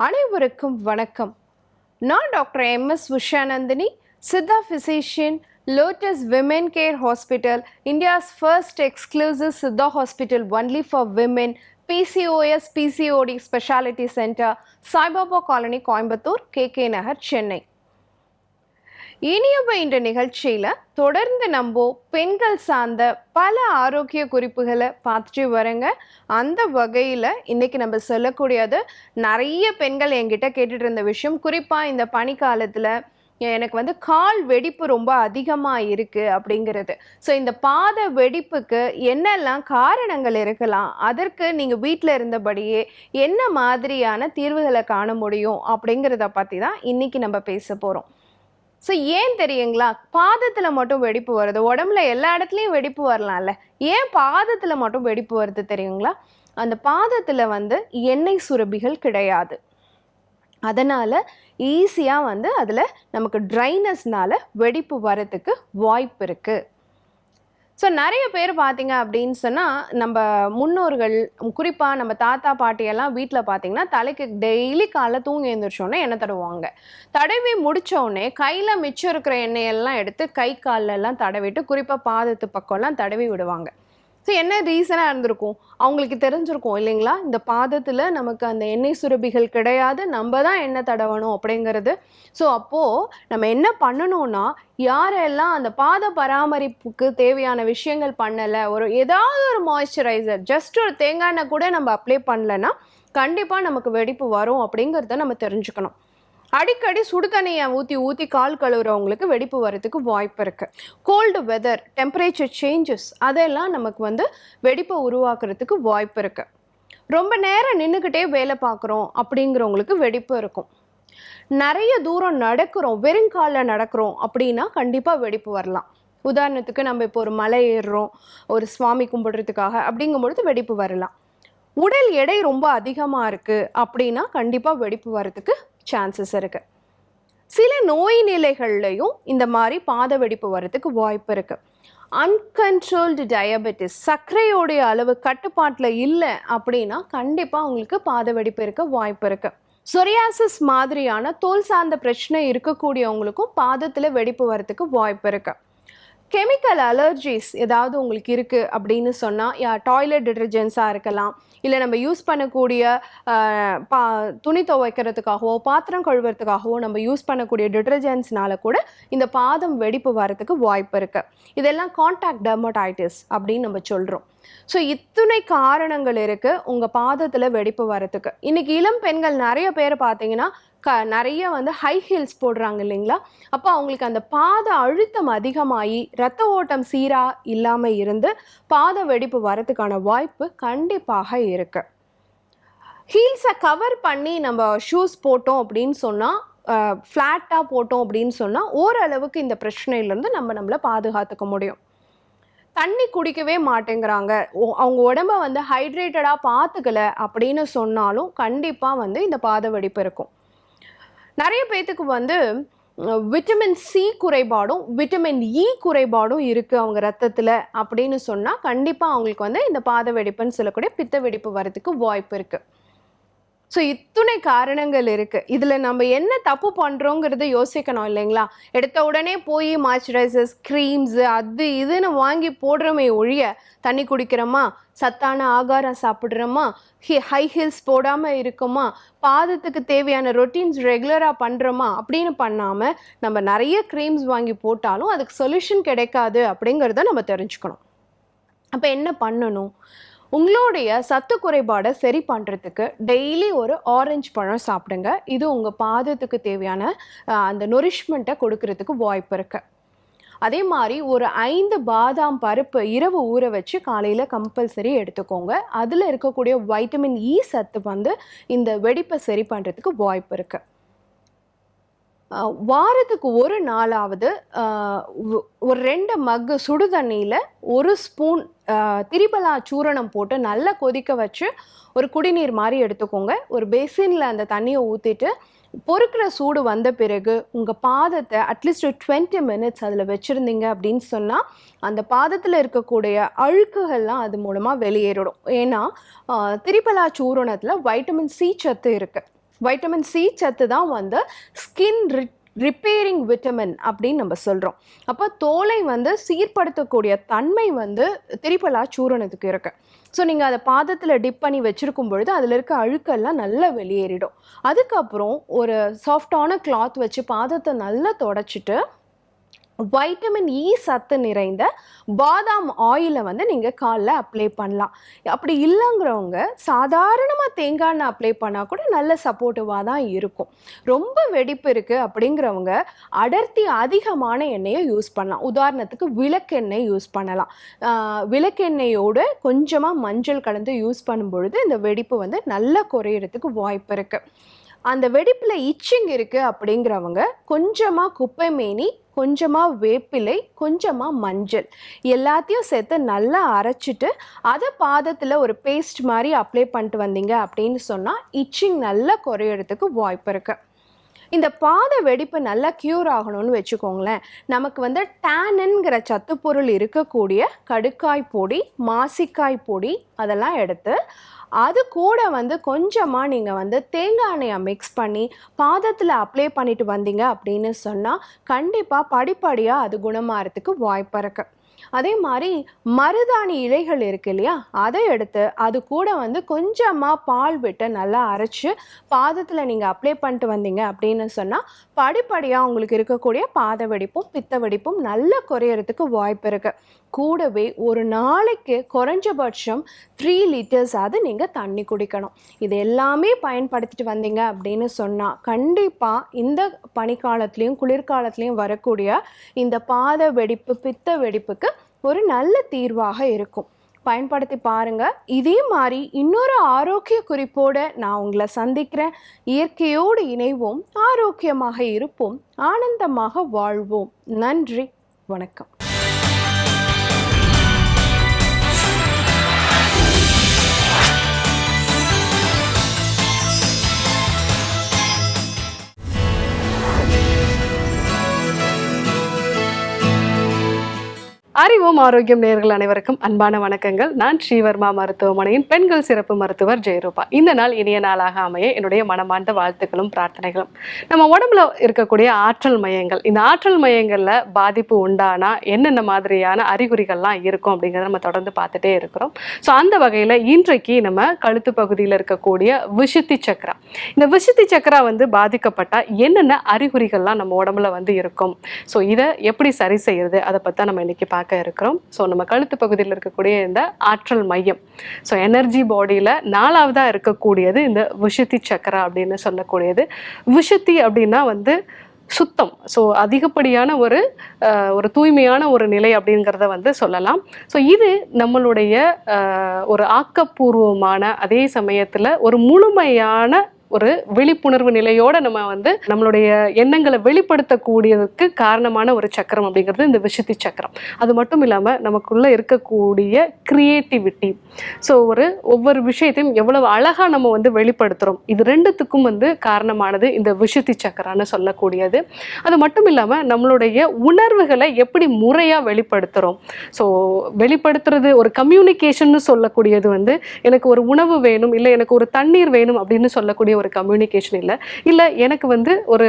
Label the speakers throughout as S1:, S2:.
S1: அனைவருக்கும் வணக்கம். நான் doctor MS Ushanandhini, Siddha physician, lotus women care hospital, India's first exclusive Siddha hospital only for women, PCOS PCOD speciality centre, Saibaba colony, Coimbatore, KK Nagar, Chennai. இனியவை இந்த நிகழ்ச்சியில் தொடர்ந்து நம்ம பெண்கள் சார்ந்த பல ஆரோக்கிய குறிப்புகளை பார்த்துட்டு வரேங்க. அந்த வகையில் இன்னைக்கு நம்ம சொல்லக்கூடியது, நிறைய பெண்கள் என்கிட்ட கேட்டுட்டு இருந்த விஷயம், குறிப்பாக இந்த பனிக்காலத்தில் எனக்கு கால் வெடிப்பு ரொம்ப அதிகமாக இருக்குது அப்படிங்கிறது. ஸோ இந்த பாத வெடிப்புக்கு என்னெல்லாம் காரணங்கள் இருக்கலாம், அதற்கு நீங்கள் வீட்டில் இருந்தபடியே என்ன மாதிரியான தீர்வுகளை காண முடியும் அப்படிங்கிறத பற்றி தான் இன்னைக்கு நம்ம பேச போகிறோம். ஸோ ஏன் தெரியுங்களா, பாதத்தில் மட்டும் வெடிப்பு வருது? உடம்புல எல்லா இடத்துலையும் வெடிப்பு வரலாம்ல, ஏன் பாதத்தில் மட்டும் வெடிப்பு வருது தெரியுங்களா? அந்த பாதத்தில் எண்ணெய் சுரப்பிகள் கிடையாது. அதனால் ஈஸியாக அதில் நமக்கு ட்ரைனஸ்னால வெடிப்பு வரத்துக்கு வாய்ப்பு இருக்குது. ஸோ நிறைய பேர் பார்த்தீங்க அப்படின்னு சொன்னால், நம்ம முன்னோர்கள், குறிப்பாக நம்ம தாத்தா பாட்டியெல்லாம் வீட்டில் பார்த்தீங்கன்னா தலைக்கு டெய்லி காலைல தூங்கி எழுந்திரிச்சோடனே எண்ணெய் தடவுவாங்க. தடவி முடித்தோடனே கையில் மிச்சம் இருக்கிற எண்ணெயெல்லாம் எடுத்து கை காலெல்லாம் தடவிட்டு, குறிப்பாக பாதத்து பக்கம்லாம் தடவி விடுவாங்க. ஸோ என்ன ரீசனாக இருந்திருக்கும், அவங்களுக்கு தெரிஞ்சிருக்கும் இல்லைங்களா, இந்த பாதத்தில் நமக்கு அந்த எண்ணெய் சுரப்பிகள் கிடையாது, நம்ம தான் எண்ணெய் தடவணும் அப்படிங்கிறது. ஸோ அப்போது நம்ம என்ன பண்ணணும்னா, யாரெல்லாம் அந்த பாத பராமரிப்புக்கு தேவையான விஷயங்கள் பண்ணலை, ஏதாவது ஒரு மாய்ஸ்சரைசர், ஜஸ்ட் ஒரு தேங்காய் எண்ணெய் கூட நம்ம அப்ளை பண்ணலைன்னா கண்டிப்பாக நமக்கு வெடிப்பு வரும் அப்படிங்கிறத நம்ம தெரிஞ்சுக்கணும். அடிக்கடி சுடு தண்ணியை ஊற்றி கால் கழுவுறவங்களுக்கு வெடிப்பு வரதுக்கு வாய்ப்பு இருக்குது. கோல்டு வெதர், டெம்பரேச்சர் சேஞ்சஸ், அதெல்லாம் நமக்கு வெடிப்பை உருவாக்குறதுக்கு வாய்ப்பு இருக்குது. ரொம்ப நேரம் நின்றுக்கிட்டே வேலை பார்க்குறோம் அப்படிங்கிறவங்களுக்கு வெடிப்பு இருக்கும். நிறைய தூரம் நடக்கிறோம், வெறுங்காலில் நடக்கிறோம் அப்படின்னா கண்டிப்பாக வெடிப்பு வரலாம். உதாரணத்துக்கு நம்ம இப்போ ஒரு மலை ஏறுறோம், ஒரு சுவாமி கும்பிடுறதுக்காக, அப்படிங்கும்பொழுது வெடிப்பு வரலாம். உடல் எடை ரொம்ப அதிகமாக இருக்குது அப்படின்னா கண்டிப்பாக வெடிப்பு வரதுக்கு சான்சஸ் இருக்குது. சில நோய் நிலைகள்லையும் இந்த மாதிரி பாத வெடிப்பு வரதுக்கு வாய்ப்பு இருக்குது. அன்கண்ட்ரோல்டு டயபெட்டிஸ், சர்க்கரையோடைய அளவு கட்டுப்பாட்டில் இல்லை அப்படின்னா கண்டிப்பாக அவங்களுக்கு பாத வெடிப்பு இருக்க வாய்ப்பு இருக்குது. சொரியாசிஸ் மாதிரியான தோல் சார்ந்த பிரச்சனை இருக்கக்கூடியவங்களுக்கும் பாதத்தில் வெடிப்பு வரதுக்கு வாய்ப்பு இருக்குது. கெமிக்கல் அலர்ஜிஸ் ஏதாவது உங்களுக்கு இருக்குது அப்படின்னு சொன்னால், டாய்லெட் டிட்டர்ஜென்ட்ஸாக இருக்கலாம், இல்லை நம்ம யூஸ் பண்ணக்கூடிய துணி துவைக்கிறதுக்காகவோ பாத்திரம் கழுவுறதுக்காகவோ நம்ம யூஸ் பண்ணக்கூடிய டிட்டர்ஜென்ட்ஸ்னால கூட இந்த பாதம் வெடிப்பு வரத்துக்கு வாய்ப்பு இருக்குது. இதெல்லாம் கான்டாக்ட் டெர்மடைட்டிஸ் அப்படின்னு நம்ம சொல்கிறோம். ஸோ இத்தனை காரணங்கள் இருக்குது உங்கள் பாதத்தில் வெடிப்பு வரத்துக்கு. இன்றைக்கி இளம் பெண்கள் நிறைய பேர் பார்த்தீங்கன்னா நிறைய ஹை ஹீல்ஸ் போடுறாங்க இல்லைங்களா, அப்போ அவங்களுக்கு அந்த பாத அழுத்தம் அதிகமாகி ரத்த ஓட்டம் சீராக இல்லாமல் இருந்து பாத வெடிப்பு வரத்துக்கான வாய்ப்பு கண்டிப்பாக இருக்கு. ஹீல்ஸை கவர் பண்ணி நம்ம ஷூஸ் போட்டோம் அப்படின்னு சொன்னால், ஃப்ளாட்டாக போட்டோம் அப்படின்னு சொன்னால் ஓரளவுக்கு இந்த பிரச்சனையிலேருந்து நம்மளை பாதுகாத்துக்க முடியும். தண்ணி குடிக்கவே மாட்டேங்கிறாங்க, அவங்க உடம்ப ஹைட்ரேட்டடாக பார்த்துக்கல அப்படின்னு சொன்னாலும் கண்டிப்பாக இந்த பாத வெடிப்பு இருக்கும். நிறைய பேர்த்துக்கு விட்டமின் சி குறைபாடும் விட்டமின் இ குறைபாடும் இருக்குது அவங்க ரத்தத்தில் அப்படின்னு சொன்னால் கண்டிப்பாக அவங்களுக்கு இந்த பாத வெடிப்புன்னு சொல்லக்கூடிய பித்த வெடிப்பு வரதுக்கு வாய்ப்பு இருக்குது. ஸோ இத்தனை காரணங்கள் இருக்குது. இதில் நம்ம என்ன தப்பு பண்ணுறோங்கிறத யோசிக்கணும் இல்லைங்களா. எடுத்த உடனே போய் மாய்ஸ்சரைசர்ஸ், க்ரீம்ஸு, அது இதுன்னு வாங்கி போடுறோமே ஒழிய, தண்ணி குடிக்கிறோமா, சத்தான ஆகாரம் சாப்பிட்றோமா, ஹை ஹீல்ஸ் போடாமல் இருக்கோமா, பாதத்துக்கு தேவையான ரொட்டீன்ஸ் ரெகுலராக பண்ணுறோமா அப்படின்னு பண்ணாமல் நம்ம நிறைய க்ரீம்ஸ் வாங்கி போட்டாலும் அதுக்கு சொல்யூஷன் கிடைக்காது அப்படிங்கிறத நம்ம தெரிஞ்சுக்கணும். அப்போ என்ன பண்ணணும், உங்களுடைய சத்து குறைபாடை சரி பண்ணுறதுக்கு டெய்லி ஒரு ஆரஞ்சு பழம் சாப்பிடுங்க. இது உங்கள் பாதத்துக்கு தேவையான அந்த நொரிஷ்மெண்ட்டை கொடுக்கறதுக்கு வாய்ப்பு இருக்குது. அதே மாதிரி ஒரு 5 பாதாம் பருப்பு இரவு ஊற வச்சு காலையில் கம்பல்சரி எடுத்துக்கோங்க. அதில் இருக்கக்கூடிய வைட்டமின் இ சத்து இந்த வெடிப்பை சரி பண்ணுறதுக்கு வாய்ப்பு இருக்குது. வாரத்துக்கு ஒரு நாளாவது ஒரு 2 மக்கு சுடு தண்ணியில் 1 ஸ்பூன் திரிபலா சூரணம் போட்டு நல்லா கொதிக்க வச்சு ஒரு குடிநீர் மாதிரி எடுத்துக்கோங்க. ஒரு பேசினில் அந்த தண்ணியை ஊற்றிட்டு பொறுக்கிற சூடு வந்த பிறகு உங்கள் பாதத்தை அட்லீஸ்ட் ஒரு 20 மினிட்ஸ் அதில் வச்சுருந்தீங்க அப்படின்னு சொன்னால் அந்த பாதத்தில் இருக்கக்கூடிய அழுக்குகள்லாம் அது மூலமாக வெளியேறிடும். ஏன்னா திரிபலா சூரணத்தில் வைட்டமின் சி சத்து இருக்குது. வைட்டமின் சி சத்து தான் வந்து ஸ்கின் ரிப்பேரிங் விட்டமின் அப்படின்னு நம்ம சொல்கிறோம். அப்போ தோலை வந்து சீர்படுத்தக்கூடிய தன்மை வந்து திரிபலா சூரணத்துக்கு இருக்கு. ஸோ நீங்கள் அதை பாதத்தில் டிப் பண்ணி வச்சுருக்கும் பொழுது அதில் இருக்க அழுக்கெல்லாம் நல்லா வெளியேறிடும். அதுக்கப்புறம் ஒரு சாஃப்டான கிளாத் வச்சு பாதத்தை நல்லா தொடச்சிட்டு வைட்டமின் இ சத்து நிறைந்த பாதாம் ஆயிலை வந்து நீங்கள் காலில் அப்ளை பண்ணலாம். அப்படி இல்லைங்கிறவங்க சாதாரணமாக தேங்காய் எண்ணெய் அப்ளை பண்ணால் கூட நல்ல சப்போர்ட்டிவாக தான் இருக்கும். ரொம்ப வெடிப்பு இருக்குது அப்படிங்கிறவங்க அடர்த்தி அதிகமான எண்ணெயை யூஸ் பண்ணலாம். உதாரணத்துக்கு விளக்கெண்ணெய் யூஸ் பண்ணலாம். விளக்கெண்ணெயோடு கொஞ்சமாக மஞ்சள் கலந்து யூஸ் பண்ணும் பொழுது இந்த வெடிப்பு வந்து நல்லா குறையிறதுக்கு வாய்ப்பு இருக்குது. அந்த வெடிப்பில் இச்சிங் இருக்குது அப்படிங்கிறவங்க கொஞ்சமாக குப்பை மேனி, கொஞ்சமாக வேப்பிலை, கொஞ்சமாக மஞ்சள் எல்லாத்தையும் சேர்த்து நல்லா அரைச்சிட்டு அதை பாதத்தில் ஒரு பேஸ்ட் மாதிரி அப்ளை பண்ணிட்டு வந்தீங்க அப்படின்னு சொன்னால் இச்சிங் நல்லா குறையிறதுக்கு வாய்ப்பு இருக்குது. இந்த பாத வெடிப்பு நல்லா க்யூர் ஆகணும்னு வச்சுக்கோங்களேன், நமக்கு வந்து டேனின்கிற சத்துப்பொருள் இருக்கக்கூடிய கடுக்காய் பொடி, மாசிக்காய் பொடி அதெல்லாம் எடுத்து அது கூட வந்து கொஞ்சமாக நீங்கள் வந்து தேங்காய் எண்ணெயை மிக்ஸ் பண்ணி பாதத்தில் அப்ளை பண்ணிட்டு வந்தீங்க அப்படின்னு சொன்னால் கண்டிப்பாக படிப்படியாக அது குணமாகறதுக்கு வாய்ப்பு இருக்குது. அதே மாதிரி மருதாணி இலைகள் இருக்கு இல்லையா, அதை எடுத்து அது கூட வந்து கொஞ்சமாக பால் விட்டு நல்லா அரைச்சி பாதத்தில் நீங்கள் அப்ளை பண்ணிட்டு வந்தீங்க அப்படின்னு சொன்னால் படிப்படியாக உங்களுக்கு இருக்கக்கூடிய பாத வெடிப்பும் பித்த வெடிப்பும் நல்லா குறையறதுக்கு வாய்ப்பு இருக்குது. கூடவே ஒரு நாளைக்கு குறைஞ்சபட்சம் 3 லிட்டர்ஸ் அது நீங்கள் தண்ணி குடிக்கணும். இது எல்லாமே பயன்படுத்திட்டு வந்தீங்க அப்படின்னு சொன்னால் கண்டிப்பாக இந்த பனிக்காலத்துலேயும் குளிர்காலத்துலேயும் வரக்கூடிய இந்த பாத வெடிப்பு பித்த வெடிப்புக்கு ஒரு நல்ல தீர்வாக இருக்கும். பயன்படுத்தி பாருங்க. இதே மாதிரி இன்னொரு ஆரோக்கிய குறிப்போடு நான் உங்களை சந்திக்கிறேன். இயற்கையோடு இணைவோம், ஆரோக்கியமாக இருப்போம், ஆனந்தமாக வாழ்வோம். நன்றி, வணக்கம்.
S2: அறிவோம் ஆரோக்கியம் நேயர்கள் அனைவருக்கும் அன்பான வணக்கங்கள். நான் ஸ்ரீவர்மா மருத்துவமனையின் பெண்கள் சிறப்பு மருத்துவர் ஜெயரூபா. இந்த நாள் இனிய நாளாக அமைய என்னுடைய மனமார்ந்த வாழ்த்துக்களும் பிரார்த்தனைகளும். நம்ம உடம்புல இருக்கக்கூடிய ஆற்றல் மையங்கள், இந்த ஆற்றல் மையங்களில் பாதிப்பு உண்டானா என்னென்ன மாதிரியான அறிகுறிகள்லாம் இருக்கும் அப்படிங்கிறத நம்ம தொடர்ந்து பார்த்துட்டே இருக்கிறோம். ஸோ அந்த வகையில் இன்றைக்கு நம்ம கழுத்து பகுதியில் இருக்கக்கூடிய விஷுத்தி சக்கரா, இந்த விஷுத்தி சக்கரா வந்து பாதிக்கப்பட்டால் என்னென்ன அறிகுறிகள்லாம் நம்ம உடம்புல வந்து இருக்கும், ஸோ இதை எப்படி சரி செய்யறது, அதை பற்றி நம்ம இன்னைக்கு பார்க்க இருக்கிறோம். ஸோ நம்ம கழுத்து பகுதியில் இருக்கக்கூடிய இந்த ஆற்றல் மையம், ஸோ எனர்ஜி பாடியில் 4ஆவதா இருக்கக்கூடியது இந்த விஷுத்தி சக்கரா அப்படின்னு சொல்லக்கூடியது. விஷுத்தி அப்படின்னா வந்து சுத்தம், ஸோ அதிகப்படியான ஒரு தூய்மையான ஒரு நிலை அப்படிங்கிறத வந்து சொல்லலாம். ஸோ இது நம்மளுடைய ஒரு ஆக்கப்பூர்வமான, அதே சமயத்தில் ஒரு முழுமையான ஒரு விழிப்புணர்வு நிலையோட நம்ம வந்து நம்மளுடைய எண்ணங்களை வெளிப்படுத்தக்கூடியதுக்கு காரணமான ஒரு சக்கரம் அப்படிங்கிறது இந்த விஷுத்தி சக்கரம். அது மட்டும் இல்லாமல் நமக்குள்ள இருக்கக்கூடிய கிரியேட்டிவிட்டி, ஸோ ஒவ்வொரு விஷயத்தையும் எவ்வளவு அழகா நம்ம வந்து வெளிப்படுத்துறோம், இது ரெண்டுத்துக்கும் வந்து காரணமானது இந்த விஷுத்தி சக்கரான்னு சொல்லக்கூடியது. அது மட்டும் இல்லாமல் நம்மளுடைய உணர்வுகளை எப்படி முறையாக வெளிப்படுத்துகிறோம், ஸோ வெளிப்படுத்துறது ஒரு கம்யூனிகேஷன்னு சொல்லக்கூடியது வந்து எனக்கு ஒரு உணவு வேணும், இல்லை எனக்கு ஒரு தண்ணீர் வேணும் அப்படின்னு சொல்லக்கூடிய ஒரு கம்யூனிகேஷன் இல்லை எனக்கு வந்து ஒரு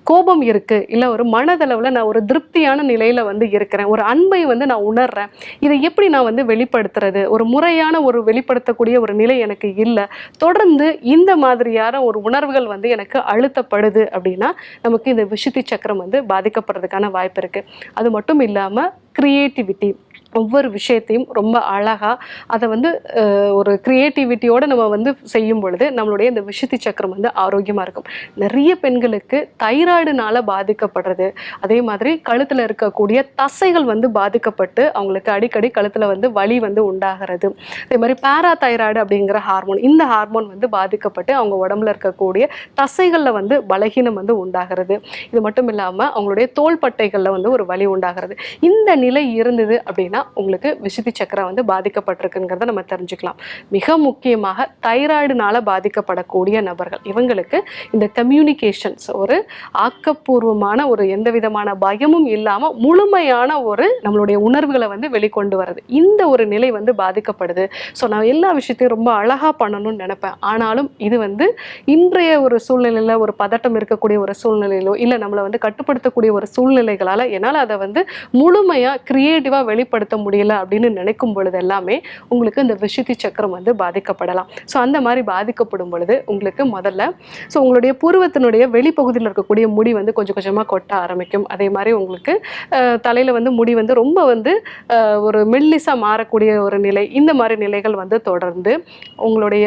S2: கோபம் இருக்கு, இல்லை ஒரு மனதளவில் நான் ஒரு திருப்தியான நிலையில வந்து இருக்கிறேன், ஒரு அன்பை வந்து நான் உணர்றேன், இதை எப்படி நான் வந்து வெளிப்படுத்துறது, ஒரு முறையான ஒரு வெளிப்படுத்தக்கூடிய ஒரு நிலை எனக்கு இல்லை, தொடர்ந்து இந்த மாதிரியான ஒரு உணர்வுகள் வந்து எனக்கு அழுத்தப்படுது அப்படின்னா நமக்கு இந்த விஷுத்தி சக்கரம் வந்து பாதிக்கப்படுறதுக்கான வாய்ப்பு இருக்கு. அது மட்டும் இல்லாமல் கிரியேட்டிவிட்டி, ஒவ்வொரு விஷயத்தையும் ரொம்ப அழகாக அதை வந்து ஒரு க்ரியேட்டிவிட்டியோடு நம்ம வந்து செய்யும் பொழுது நம்மளுடைய இந்த விஷுத்தி சக்கரம் வந்து ஆரோக்கியமாக இருக்கும். நிறைய பெண்களுக்கு தைராய்டுனால பாதிக்கப்படுறது, அதே மாதிரி கழுத்தில் இருக்கக்கூடிய தசைகள் வந்து பாதிக்கப்பட்டு அவங்களுக்கு அடிக்கடி கழுத்தில் வந்து வலி வந்து உண்டாகிறது, அதே மாதிரி பேராதைராய்டு அப்படிங்கிற ஹார்மோன், இந்த ஹார்மோன் வந்து பாதிக்கப்பட்டு அவங்க உடம்புல இருக்கக்கூடிய தசைகளில் வந்து பலகீனம் வந்து உண்டாகிறது. இது மட்டும் இல்லாமல் அவங்களுடைய தோள்பட்டைகளில் வந்து ஒரு வலி உண்டாகிறது. இந்த நிலை இருந்தது அப்படின்னா அப்படின்னா உங்களுக்கு விசுத்தி சக்கரம் வந்து பாதிக்கப்பட்டிருக்குங்கிறத நம்ம தெரிஞ்சுக்கலாம். மிக முக்கியமாக தைராய்டுனால பாதிக்கப்படக்கூடிய நபர்கள், இவங்களுக்கு இந்த கம்யூனிகேஷன்ஸ் ஒரு ஆக்கப்பூர்வமான ஒரு எந்த விதமான பயமும் இல்லாமல் முழுமையான ஒரு நம்மளுடைய உணர்வுகளை வந்து வெளிக்கொண்டு வருது, இந்த ஒரு நிலை வந்து பாதிக்கப்படுது. ஸோ நான் எல்லா விஷயத்தையும் ரொம்ப அழகாக பண்ணணும்னு நினைப்பேன். ஆனாலும் இது வந்து இன்றைய ஒரு சூழ்நிலையில் ஒரு பதட்டம் இருக்கக்கூடிய ஒரு சூழ்நிலையிலோ இல்லை நம்மளை வந்து கட்டுப்படுத்தக்கூடிய ஒரு சூழ்நிலைகளால் என்னால் அதை வந்து முழுமையாக க்ரியேட்டிவாக வெளிப்படுத்த முடியல அப்படின்னு நினைக்கும் பொழுது எல்லாமே உங்களுக்கு இந்த விசுத்தி சக்கரம் வந்து பாதிக்கப்படலாம். ஸோ அந்த மாதிரி பாதிக்கப்படும் பொழுது உங்களுக்கு முதல்ல உங்களுடைய புருவத்தினுடைய வெளிப்பகுதியில் இருக்கக்கூடிய முடி வந்து கொஞ்சம் கொஞ்சமாக கொட்ட ஆரம்பிக்கும். அதே மாதிரி உங்களுக்கு தலையில் வந்து முடி வந்து ரொம்ப வந்து ஒரு மெல்லிசாக மாறக்கூடிய ஒரு நிலை, இந்த மாதிரி நிலைகள் வந்து தொடர்ந்து உங்களுடைய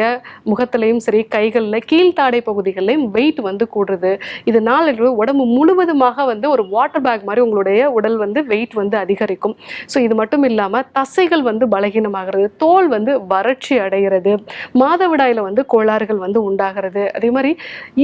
S2: முகத்திலையும் சரி கைகளில் கீழ்த்தாடை பகுதிகளிலையும் வெயிட் வந்து கூடுறது. இதனால் உடம்பு முழுவதுமாக வந்து ஒரு வாட்டர் பேக் மாதிரி உங்களுடைய உடல் வந்து வெயிட் வந்து அதிகரிக்கும். ஸோ இது மட்டும் இல்லாமல் தசைகள் வந்து பலகீனமாகிறது, தோல் வந்து வறட்சி அடைகிறது, மாதவிடாயில் வந்து கோளாறுகள் வந்து உண்டாகிறது. அதே மாதிரி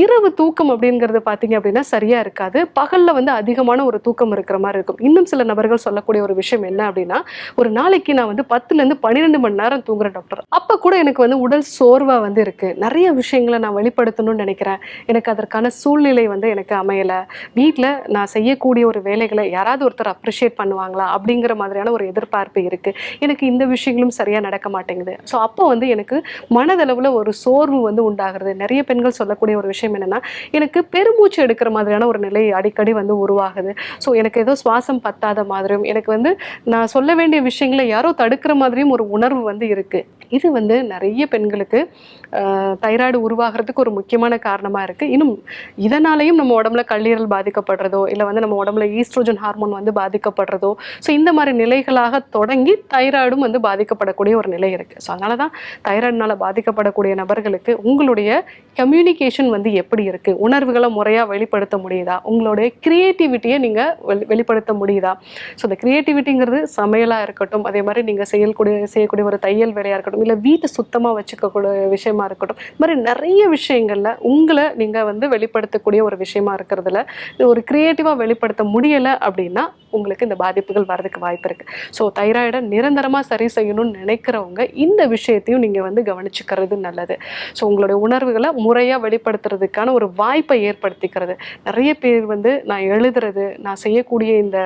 S2: இரவு தூக்கம் அப்படிங்கிறது பார்த்தீங்க அப்படின்னா சரியாக இருக்காது, பகலில் வந்து அதிகமான ஒரு தூக்கம் இருக்கிற மாதிரி இருக்கும். இன்னும் சில நபர்கள் சொல்லக்கூடிய ஒரு விஷயம் என்ன அப்படின்னா, ஒரு நாளைக்கு நான் வந்து 10லேருந்து 12 மணி நேரம் தூங்குறேன் டாக்டர், அப்போ கூட எனக்கு வந்து உடல் சோர்வாக வந்து இருக்குது, நிறைய விஷயங்களை நான் வெளிப்படுத்தணும்னு நினைக்கிறேன், எனக்கு அதற்கான சூழ்நிலை வந்து எனக்கு அமையலை, வீட்டில் நான் செய்யக்கூடிய ஒரு வேலைகளை யாராவது ஒருத்தர் அப்ரிஷியேட் பண்ணுவாங்களா அப்படிங்கிற மாதிரியான ஒரு எதிர்பார்ப்பு இருக்குது, எனக்கு இந்த விஷயங்களும் சரியாக நடக்க மாட்டேங்குது. ஸோ அப்போ வந்து எனக்கு மனதளவில் ஒரு சோர்வு வந்து உண்டாகிறது. நிறைய பெண்கள் சொல்லக்கூடிய ஒரு விஷயம் என்னென்னா, எனக்கு பெருமூச்சு எடுக்கிற மாதிரியான ஒரு நிலை அடிக்கடி வந்து உருவாகுது. ஸோ எனக்கு ஏதோ சுவாசம் பத்தாத மாதிரியும், எனக்கு வந்து நான் சொல்ல வேண்டிய விஷயங்களை யாரோ தடுக்கிற மாதிரியும் ஒரு உணர்வு வந்து இருக்குது. இது வந்து நிறைய பெண்களுக்கு தைராய்டு உருவாகிறதுக்கு ஒரு முக்கியமான காரணமாக இருக்குது. இன்னும் இதனாலேயும் நம்ம உடம்புல கல்லீரல் பாதிக்கப்படுறதோ இல்லை வந்து நம்ம உடம்புல ஈஸ்ட்ரோஜன் ஹார்மோன் வந்து பாதிக்கப்படுறதோ, ஸோ இந்த மாதிரி நிலைகளாக தொடங்கி தைராய்டும் வந்து பாதிக்கப்படக்கூடிய ஒரு நிலை இருக்குது. ஸோ அதனால தான் தைராய்டுனால பாதிக்கப்படக்கூடிய நபர்களுக்கு உங்களுடைய கம்யூனிகேஷன் வந்து எப்படி இருக்குது, உணர்வுகளை முறையாக வெளிப்படுத்த முடியுதா, உங்களுடைய க்ரியேட்டிவிட்டியை நீங்கள் வெளிப்படுத்த முடியுதா. ஸோ இந்த க்ரியேட்டிவிட்டிங்கிறது சமையலாக இருக்கட்டும், அதே மாதிரி நீங்கள் செய்யக்கூடிய ஒரு தையல் வேலையாக இருக்கட்டும், இல்லை வீட்டை சுத்தமாக வச்சுக்கக்கூடிய விஷயமா இருக்கட்டும், இது மாதிரி நிறைய விஷயங்களில் உங்களை நீங்கள் வந்து வெளிப்படுத்தக்கூடிய ஒரு விஷயமா இருக்கிறதுல ஒரு க்ரியேட்டிவாக வெளிப்படுத்த முடியலை அப்படின்னா உங்களுக்கு இந்த பாதிப்புகள் வர்றதுக்கு வாய்ப்பு இருக்குது. ஸோ தைராய்டை நிரந்தரமாக சரி செய்யணும்னு நினைக்கிறவங்க இந்த விஷயத்தையும் நீங்கள் வந்து கவனிச்சுக்கிறது நல்லது. ஸோ உங்களுடைய உணர்வுகளை முறையாக வெளிப்படுத்துறதுக்கான ஒரு வாய்ப்பை ஏற்படுத்திக்கிறது. நிறைய பேர் வந்து நான் எழுதுறது, நான் செய்யக்கூடிய இந்த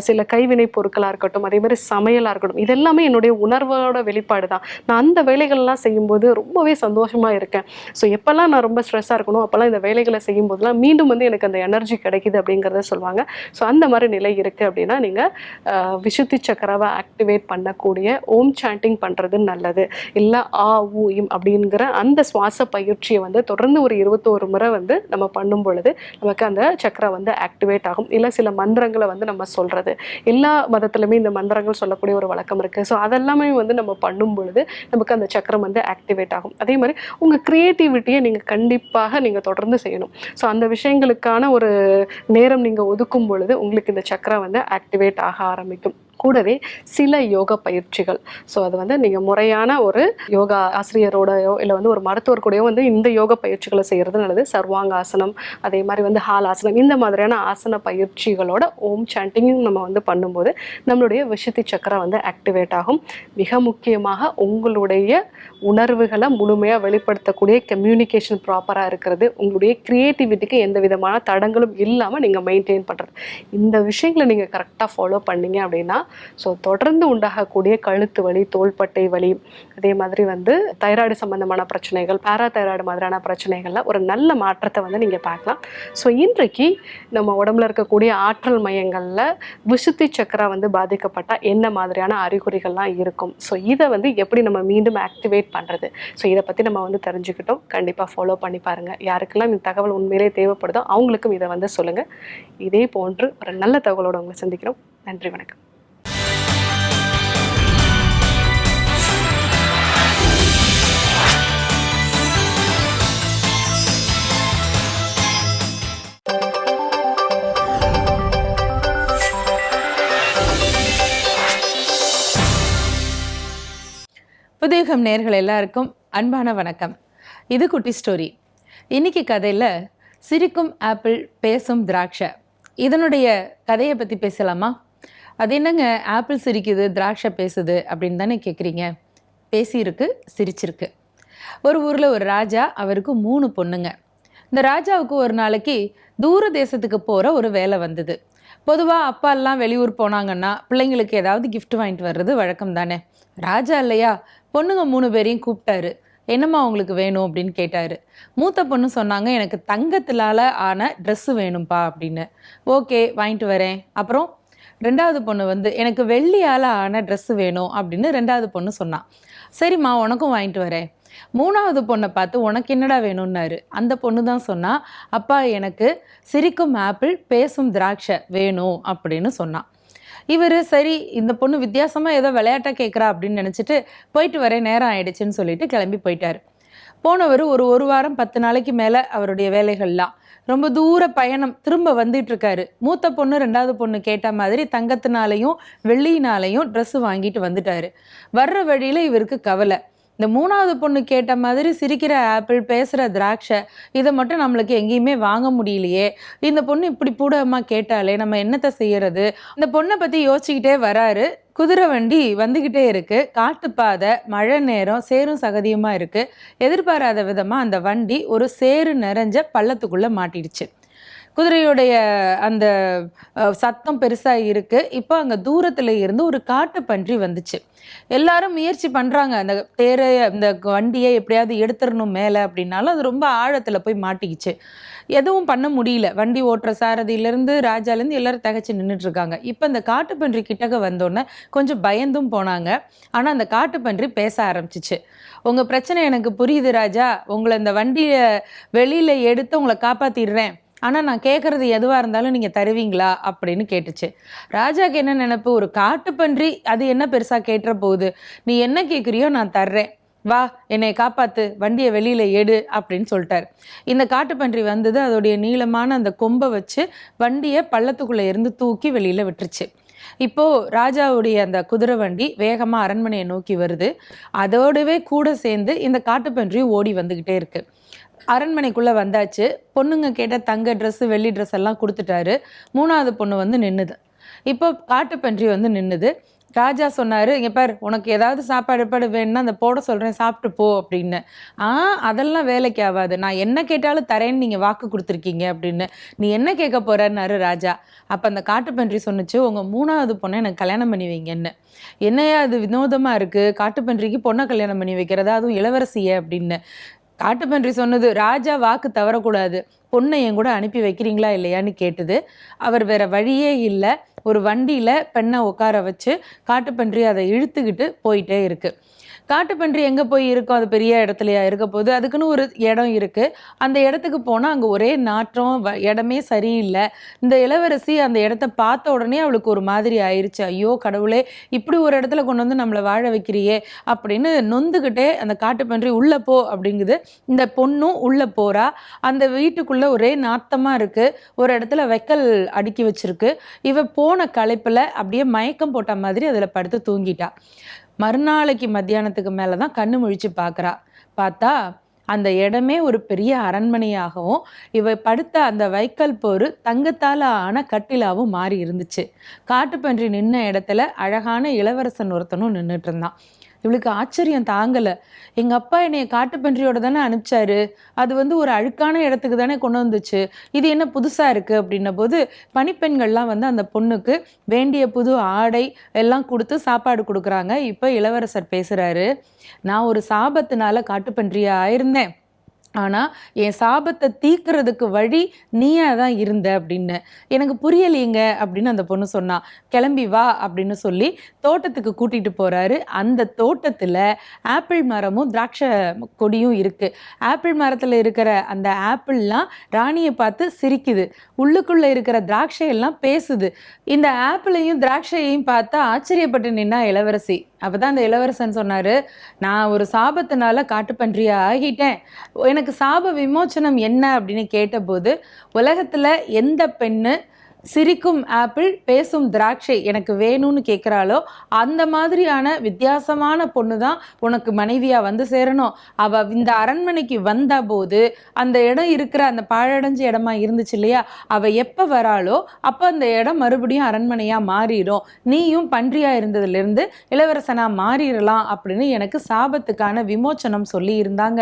S2: சில கைவினை பொருட்களாக இருக்கட்டும், அதே மாதிரி சமையலாக இருக்கட்டும், இதெல்லாமே என்னுடைய உணர்வோட வெளிப்பாடு தான். நான் அந்த வேலைகள்லாம் செய்யும்போது ரொம்பவே சந்தோஷமாக இருக்கேன். ஸோ எப்போல்லாம் நான் ரொம்ப ஸ்ட்ரெஸ்ஸாக இருக்கணும் அப்போல்லாம் இந்த வேலைகளை செய்யும்போதெல்லாம் மீண்டும் வந்து எனக்கு அந்த எனர்ஜி கிடைக்குது அப்படிங்கிறத சொல்லுவாங்க. ஸோ அந்த மாதிரி நிலை இருக்குது அப்படின்னா நீங்கள் விசுத்தி சக்கராவை ஆக்டிவேட் பண்ணக்கூடிய ஓம் சாண்டிங் பண்ணுறது நல்லது. இல்லை ஆ ஊ இம் அப்படிங்கிற அந்த சுவாச பயிற்சியை வந்து தொடர்ந்து ஒரு 21 முறை வந்து நம்ம பண்ணும் பொழுது நமக்கு அந்த சக்கரா வந்து ஆக்டிவேட் ஆகும். இல்லை சில மந்திரங்களை வந்து நம்ம சொல்கிறது, எல்லா மதத்துலையுமே இந்த மந்திரங்கள் சொல்லக்கூடிய ஒரு வழக்கம் இருக்குது. ஸோ அதெல்லாமே வந்து நம்ம பண்ணும் பொழுது நமக்கு அந்த சக்கரம் வந்து ஆக்டிவேட் ஆகும். அதே மாதிரி உங்கள் க்ரியேட்டிவிட்டியை நீங்கள் கண்டிப்பாக நீங்கள் தொடர்ந்து செய்யணும். ஸோ அந்த விஷயங்களுக்கான ஒரு நேரம் நீங்கள் ஒதுக்கும் பொழுது உங்களுக்கு இந்த சக்கரா வந்து ஆக்டிவேட் ஆக ஆரம்பிக்கும். கூடவே சில யோக பயிற்சிகள், ஸோ அது வந்து நீங்கள் முறையான ஒரு யோகா ஆசிரியரோடையோ இல்லை வந்து ஒரு மருத்துவர் கூடயோ வந்து இந்த யோக பயிற்சிகளை செய்கிறது நல்லது. சர்வாங்க ஆசனம், அதே மாதிரி வந்து ஹால் ஆசனம், இந்த மாதிரியான ஆசன பயிற்சிகளோட ஓம் சாண்டிங்கும் நம்ம வந்து பண்ணும்போது நம்மளுடைய விசுத்தி சக்கரா வந்து ஆக்டிவேட் ஆகும். மிக முக்கியமாக உங்களுடைய உணர்வுகளை முழுமையாக வெளிப்படுத்தக்கூடிய கம்யூனிகேஷன் ப்ராப்பராக இருக்கிறது, உங்களுடைய க்ரியேட்டிவிட்டிக்கு எந்த விதமான தடங்களும் இல்லாமல் நீங்கள் மெயின்டைன் பண்ணுறது, இந்த விஷயங்களை நீங்கள் கரெக்டாக ஃபாலோ பண்ணீங்க அப்படின்னா ஸோ தொடர்ந்து உண்டாகக்கூடிய கழுத்து வலி, தோள்பட்டை வலி, அதே மாதிரி வந்து தைராய்டு சம்பந்தமான பிரச்சனைகள், பேராதைராய்டு மாதிரியான பிரச்சனைகளில் ஒரு நல்ல மாற்றத்தை வந்து நீங்கள் பார்க்கலாம். ஸோ இன்றைக்கு நம்ம உடம்புல இருக்கக்கூடிய ஆற்றல் மையங்களில் விசுத்தி சக்கரா வந்து பாதிக்கப்பட்டால் என்ன மாதிரியான அறிகுறிகள்லாம் இருக்கும், ஸோ இதை வந்து எப்படி நம்ம மீண்டும் ஆக்டிவேட் பண்ணுறது, ஸோ இதை பற்றி நம்ம வந்து தெரிஞ்சுக்கிட்டோம். கண்டிப்பாக ஃபாலோ பண்ணி பாருங்கள். யாருக்கெல்லாம் இந்த தகவல் உண்மையிலே தேவைப்படுதோ அவங்களுக்கும் இதை வந்து சொல்லுங்கள். இதே போன்று ஒரு நல்ல தகவலோடு உங்களை சந்திக்கிறோம். நன்றி, வணக்கம்.
S3: புதியகம் நேயர்கள் எல்லாருக்கும் அன்பான வணக்கம். இது குட்டி ஸ்டோரி. இன்னைக்கு கதையில் சிரிக்கும் ஆப்பிள் பேசும் திராட்சை, இதனுடைய கதையை பற்றி பேசலாமா? அது என்னங்க ஆப்பிள் சிரிக்குது திராட்சை பேசுது அப்படின்னு தானே கேட்குறீங்க? பேசியிருக்கு, சிரிச்சிருக்கு. ஒரு ஊரில் ஒரு ராஜா, அவருக்கு 3 பொண்ணுங்க. இந்த ராஜாவுக்கு ஒரு நாளைக்கு தூர தேசத்துக்கு போகிற ஒரு வேலை வந்தது. பொதுவாக அப்பாலாம் வெளியூர் போனாங்கன்னா பிள்ளைங்களுக்கு ஏதாவது gift வாங்கிட்டு வர்றது வழக்கம் தானே. ராஜா இல்லையா, பொண்ணுங்க 3 பேரையும் கூப்பிட்டாரு. என்னம்மா உங்களுக்கு வேணும் அப்படின்னு கேட்டார். மூத்த பொண்ணு சொன்னாங்க, எனக்கு தங்கத்திலால ஆன ட்ரெஸ்ஸு வேணும்ப்பா அப்படின்னு. ஓகே, வாங்கிட்டு வரேன். அப்புறம் 2வது பொண்ணு வந்து, எனக்கு வெள்ளியால் ஆன ட்ரெஸ்ஸு வேணும் அப்படின்னு 2வது பொண்ணு சொன்னான். சரிம்மா, உனக்கும் வாங்கிட்டு வரேன். 3வது பொண்ணை பார்த்து, உனக்கு என்னடா வேணும்னாரு. அந்த பொண்ணு தான் சொன்னா, அப்பா எனக்கு சிரிக்கும் ஆப்பிள் பேசும் திராட்சை வேணும் அப்படின்னு சொன்னான். இவர் சரி, இந்த பொண்ணு வித்தியாசமாக ஏதோ விளையாட்டாக கேட்குறா அப்படின்னு நினச்சிட்டு போயிட்டு வரேன், நேரம் ஆயிடுச்சுன்னு சொல்லிட்டு கிளம்பி போயிட்டார். போனவர் ஒரு வாரம் 10 நாளைக்கு மேலே அவருடைய வேலைகள்லாம் ரொம்ப தூர பயணம் திரும்ப வந்துட்டு இருக்காரு. மூத்த பொண்ணு 2வது பொண்ணு கேட்ட மாதிரி தங்கத்தினாலையும் வெள்ளியினாலையும் ட்ரெஸ்ஸு வாங்கிட்டு வந்துட்டாரு. வர்ற வழியில் இவருக்கு கவலை. இந்த 3வது பொண்ணு கேட்ட மாதிரி சிரிக்கிற ஆப்பிள் பேசுகிற திராட்சை இதை மட்டும் நம்மளுக்கு எங்கேயுமே வாங்க முடியலையே. இந்த பொண்ணு இப்படி பூடமாக கேட்டாலே நம்ம என்னத்தை செய்யறது? இந்த பொண்ணை பற்றி யோசிச்சுக்கிட்டே வராரு. குதிரை வண்டி வந்துக்கிட்டே இருக்கு. காட்டுப்பாதை, மழை நேரம், சேரும் சகதியுமா இருக்கு. எதிர்பாராத விதமாக அந்த வண்டி ஒரு சேறு நிறைஞ்ச பள்ளத்துக்குள்ளே மாட்டிடுச்சு. குதிரையுடைய அந்த சத்தம் பெருசாக இருக்குது. இப்போ அங்கே தூரத்தில் இருந்து ஒரு காட்டு பன்றி வந்துச்சு. எல்லாரும் முயற்சி பண்ணுறாங்க, அந்த தேரை அந்த வண்டியை எப்படியாவது எடுத்துடணும் மேலே அப்படின்னாலும் அது ரொம்ப ஆழத்தில் போய் மாட்டிக்கிச்சு. எதுவும் பண்ண முடியல. வண்டி ஓட்டுற சாரதியிலேருந்து ராஜாலேருந்து எல்லாரும் தகச்சு நின்றுட்டுருக்காங்க. இப்போ அந்த காட்டுப்பன்றி கிட்டக்க வந்தோடனே கொஞ்சம் பயந்தும் போனாங்க. ஆனால் அந்த காட்டுப்பன்றி பேச ஆரம்பிச்சிச்சு. உங்கள் பிரச்சனை எனக்கு புரியுது ராஜா, உங்களை இந்த வண்டியை வெளியில் எடுத்து உங்களை காப்பாற்றிடுறேன், ஆனால் நான் கேட்குறது எதுவாக இருந்தாலும் நீங்கள் தருவீங்களா அப்படின்னு கேட்டுச்சு. ராஜாக்கு என்ன நினைப்பு, ஒரு காட்டுப்பன்றி அது என்ன பெருசாக கேட்டுற போகுது, நீ என்ன கேட்குறியோ நான் தர்றேன், வா என்னை காப்பாற்று, வண்டியை வெளியில் எடு அப்படின்னு சொல்லிட்டார். இந்த காட்டுப்பன்றி வந்தது, அதோடைய நீளமான அந்த கொம்பை வச்சு வண்டியை பள்ளத்துக்குள்ளே இருந்து தூக்கி வெளியில் விட்டுருச்சு. இப்போது ராஜாவுடைய அந்த குதிரை வண்டி வேகமாக அரண்மனையை நோக்கி வருது. அதோடவே கூட சேர்ந்து இந்த காட்டுப்பன்றியும் ஓடி வந்துக்கிட்டே இருக்குது. அரண்மனைக்குள்ளே வந்தாச்சு. பொண்ணுங்க கேட்ட தங்க ட்ரெஸ்ஸு வெள்ளி ட்ரெஸ் எல்லாம் கொடுத்துட்டாரு. 3வது பொண்ணு வந்து நின்றுது. இப்போ காட்டுப்பன்றி வந்து நின்றுது. ராஜா சொன்னார், இங்கே பார், உனக்கு ஏதாவது சாப்பாடு வேணும்னா அந்த போட சொல்கிறேன், சாப்பிட்டு போ அப்படின்னு. அதெல்லாம் வேலைக்கு ஆகாது, நான் என்ன கேட்டாலும் தரேன்னு நீங்கள் வாக்கு கொடுத்துருக்கீங்க அப்படின்னு. நீ என்ன கேட்க போகிறன்னாரு ராஜா. அப்போ அந்த காட்டுப்பன்றி சொன்னிச்சு, உங்கள் 3வது பொண்ணை எனக்கு கல்யாணம் பண்ணி வைங்கன்னு. என்னையா அது வினோதமாக இருக்குது, காட்டுப்பன்றிக்கு பொண்ணை கல்யாணம் பண்ணி வைக்கிறதா, அதுவும் இளவரசியை அப்படின்னு. காட்டுப்பன்றி சொன்னது, ராஜா வாக்கு தவறக்கூடாது, பொண்ணை என் கூட அனுப்பி வைக்கிறீங்களா இல்லையான்னு கேட்டுது. அவர் வேற வழியே இல்லை, ஒரு வண்டியில் பெண்ணை உட்கார வச்சு காட்டுப்பன்றி அதை இழுத்துக்கிட்டு போயிட்டே இருக்குது. காட்டுப்பன்றி எங்கே போய் இருக்கும், அது பெரிய இடத்துலையா இருக்க போது, அதுக்குன்னு ஒரு இடம் இருக்குது. அந்த இடத்துக்கு போனால் அங்கே ஒரே நாற்றம், இடமே சரியில்லை. இந்த இளவரசி அந்த இடத்த பார்த்த உடனே அவளுக்கு ஒரு மாதிரி ஆயிடுச்சு. ஐயோ கடவுளே, இப்படி ஒரு இடத்துல கொண்டு வந்து நம்மளை வாழ வைக்கிறியே அப்படின்னு நொந்துக்கிட்டே அந்த காட்டுப்பன்றி உள்ளே போ அப்படிங்குது. இந்த பொண்ணும் உள்ளே போகிறா. அந்த வீட்டுக்குள்ளே ஒரே நாத்தமாக இருக்குது. ஒரு இடத்துல வைக்கல் அடுக்கி வச்சிருக்கு. இவ போன களைப்பில் அப்படியே மயக்கம் போட்ட மாதிரி அதில் படுத்து தூங்கிட்டா. மறுநாளைக்கு மத்தியானத்துக்கு மேலே தான் கண்ணு முழிச்சு பார்க்குறா. பார்த்தா அந்த இடமே ஒரு பெரிய அரண்மனையாகவும் இவ படுத்த அந்த வைக்கல் போரு தங்கத்தால் ஆன கட்டிலாவும் மாறி இருந்துச்சு. காட்டுப்பன்றி நின்ன இடத்துல அழகான இளவரசன் ஒருத்தனும் நின்றுட்டு இருந்தான். இவளுக்கு ஆச்சரியம் தாங்கலை. எங்கள் அப்பா என்னைய காட்டுப்பன்றியோட தானே அனுப்பிச்சாரு, அது வந்து ஒரு அழுக்கான இடத்துக்கு தானே கொண்டு வந்துச்சு, இது என்ன புதுசாக இருக்குது அப்படின்ன போது பணிப்பெண்கள்லாம் வந்து அந்த பொண்ணுக்கு வேண்டிய புது ஆடை எல்லாம் கொடுத்து சாப்பாடு கொடுக்குறாங்க. இப்போ இளவரசர் பேசுகிறாரு, நான் ஒரு சாபத்தினால காட்டுப்பன்றியா ஆயிருந்தேன், ஆனால் என் சாபத்தை தீக்கிறதுக்கு வழி நீயா தான் இருந்த அப்படின்னு. எனக்கு புரியலைங்க அப்படின்னு அந்த பொண்ணு சொன்னா. கிளம்பி வா அப்படின்னு சொல்லி தோட்டத்துக்கு கூட்டிகிட்டு போகிறாரு. அந்த தோட்டத்தில் ஆப்பிள் மரமும் திராட்சை கொடியும் இருக்குது. ஆப்பிள் மரத்தில் இருக்கிற அந்த ஆப்பிள்லாம் ராணியை பார்த்து சிரிக்குது. உள்ளுக்குள்ளே இருக்கிற திராட்சையெல்லாம் பேசுது. இந்த ஆப்பிளையும் திராட்சையையும் பார்த்தா ஆச்சரியப்பட்டு நின்னா இளவரசி. அப்போ தான் அந்த இளவரசன் சொன்னார், நான் ஒரு சாபத்தினால காட்டுப்பன்றியா ஆகிட்டேன், எனக்கு சாப விமோச்சனம் என்ன அப்படின்னு கேட்டபோது, உலகத்தில் எந்த பெண்ணு சிரிக்கும் ஆப்பிள் பேசும் திராட்சை எனக்கு வேணும்னு கேட்குறாளோ அந்த மாதிரியான வித்தியாசமான பொண்ணு தான் உனக்கு மனைவியாக வந்து சேரணும். அவள் இந்த அரண்மனைக்கு வந்த போது அந்த இடம் இருக்கிற அந்த பாழடைஞ்ச இடமா இருந்துச்சு இல்லையா, அவள் எப்போ வராளோ அப்போ அந்த இடம் மறுபடியும் அரண்மனையாக மாறிடும். நீயும் பன்றியாக இருந்ததுலேருந்து இளவரசனாக மாறிடலாம் அப்படின்னு எனக்கு சாபத்துக்கான விமோச்சனம் சொல்லி இருந்தாங்க.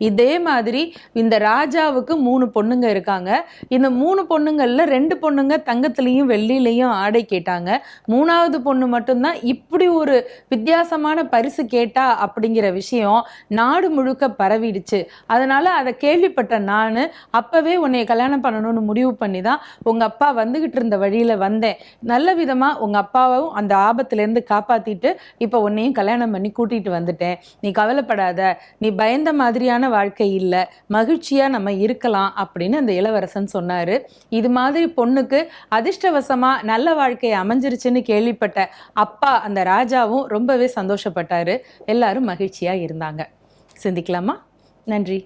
S3: இதே மாதிரி இந்த ராஜாவுக்கு 3 பொண்ணுங்க இருக்காங்க. இந்த 3 பொண்ணுங்களில் 2 பொண்ணுங்க தங்கத்திலையும் வெள்ளிலையும் ஆடை கேட்டாங்க. 3வது பொண்ணு மட்டும்தான் இப்படி ஒரு வித்தியாசமான பரிசு கேட்டா அப்படிங்கிற விஷயம் நாடு முழுக்க பரவிடுச்சு. அதனால அதை கேள்விப்பட்ட நான் அப்பவே உன்னை கல்யாணம் பண்ணணும்னு முடிவு பண்ணி தான் உங்க அப்பா வந்துகிட்டு இருந்த வழியில வந்தேன். நல்ல விதமா உங்க அப்பாவும் அந்த ஆபத்திலேருந்து காப்பாத்திட்டு இப்போ உன்னையும் கல்யாணம் பண்ணி கூட்டிட்டு வந்துட்டேன். நீ கவலைப்படாத, நீ பயந்த மாதிரியான வாழ்க்கை இல்லை, மகிழ்ச்சியா நம்ம இருக்கலாம் அப்படின்னு அந்த இளவரசன் சொன்னாரு. இது மாதிரி பொண்ணுக்கு அதிர்ஷ்டவசமா நல்ல வாழ்க்கை அமைஞ்சிருச்சுன்னு கேள்விப்பட்ட அப்பா அந்த ராஜாவும் ரொம்பவே சந்தோஷப்பட்டாரு. எல்லாரும் மகிழ்ச்சியா இருந்தாங்க. சிந்திக்கலாமா? நன்றி.